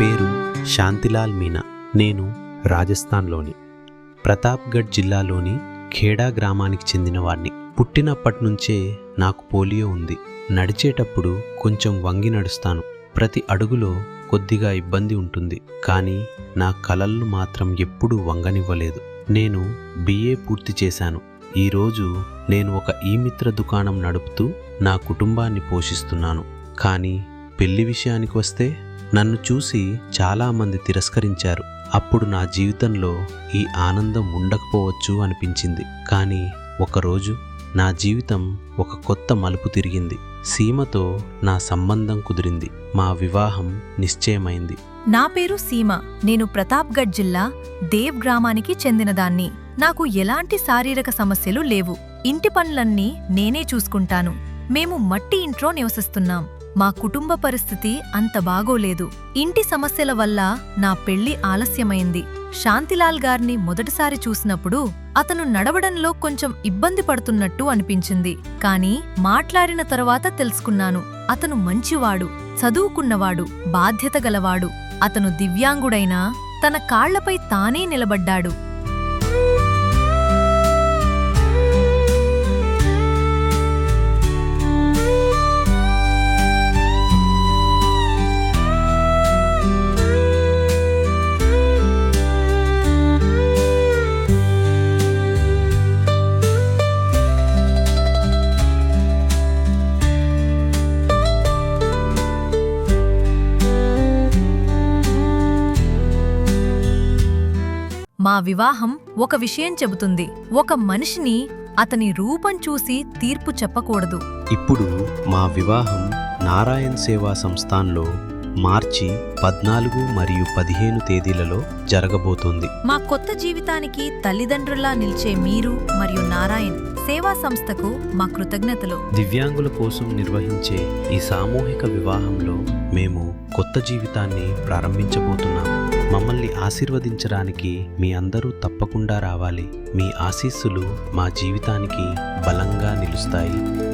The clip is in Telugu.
పేరు శాంతిలాల్ మీనా. నేను రాజస్థాన్లోని ప్రతాప్గఢ్ జిల్లాలోని ఖేడా గ్రామానికి చెందినవాణ్ణి. పుట్టినప్పటినుంచే నాకు పోలియో ఉంది. నడిచేటప్పుడు కొంచెం వంగి నడుస్తాను. ప్రతి అడుగులో కొద్దిగా ఇబ్బంది ఉంటుంది, కానీ నా కలళ్ళు మాత్రం ఎప్పుడూ వంగనివ్వలేదు. నేను BA పూర్తి చేశాను. ఈరోజు నేను ఒక ఈ-మిత్ర దుకాణం నడుపుతూ నా కుటుంబాన్ని పోషిస్తున్నాను. కానీ పెళ్లి విషయానికి వస్తే నన్ను చూసి చాలామంది తిరస్కరించారు. అప్పుడు నా జీవితంలో ఈ ఆనందం ఉండకపోవచ్చు అనిపించింది. కానీ ఒకరోజు నా జీవితం ఒక కొత్త మలుపు తిరిగింది. సీమతో నా సంబంధం కుదిరింది. మా వివాహం నిశ్చయమైంది. నా పేరు సీమ. నేను ప్రతాప్గఢ్ జిల్లా దేవ్ గ్రామానికి చెందినదాన్ని. నాకు ఎలాంటి శారీరక సమస్యలు లేవు. ఇంటి పనులన్నీ నేనే చూసుకుంటాను. మేము మట్టి ఇంట్లో నివసిస్తున్నాం. మా కుటుంబ పరిస్థితి అంత బాగోలేదు. ఇంటి సమస్యల వల్ల నా పెళ్లి ఆలస్యమైంది. శాంతిలాల్ గారిని మొదటిసారి చూసినప్పుడు అతను నడవడంలో కొంచెం ఇబ్బంది పడుతున్నట్టు అనిపించింది. కానీ మాట్లాడిన తరువాత తెలుసుకున్నాను, అతను మంచివాడు, చదువుకున్నవాడు, బాధ్యత గలవాడు. అతను దివ్యాంగుడైనా తన కాళ్లపై తానే నిలబడ్డాడు. మా వివాహం ఒక విషయం చెబుతుంది. ఒక మనిషిని అతని రూపం చూసి తీర్పు చెప్పకూడదు. ఇప్పుడు మా వివాహం నారాయణ్ సేవా సంస్థాన్లో మార్చి 14 మరియు 15 తేదీలలో జరగబోతోంది. మా కొత్త జీవితానికి తల్లిదండ్రుల్లా నిలిచే మీరు మరియు నారాయణ్ సేవా సంస్థకు మా కృతజ్ఞతలు. దివ్యాంగుల కోసం నిర్వహించే ఈ సామూహిక వివాహంలో మేము కొత్త జీవితాన్ని ప్రారంభించబోతున్నాం. మమ్మల్ని ఆశీర్వదించడానికి మీ అందరూ తప్పకుండా రావాలి. మీ ఆశీస్సులు మా జీవితానికి బలంగా నిలుస్తాయి.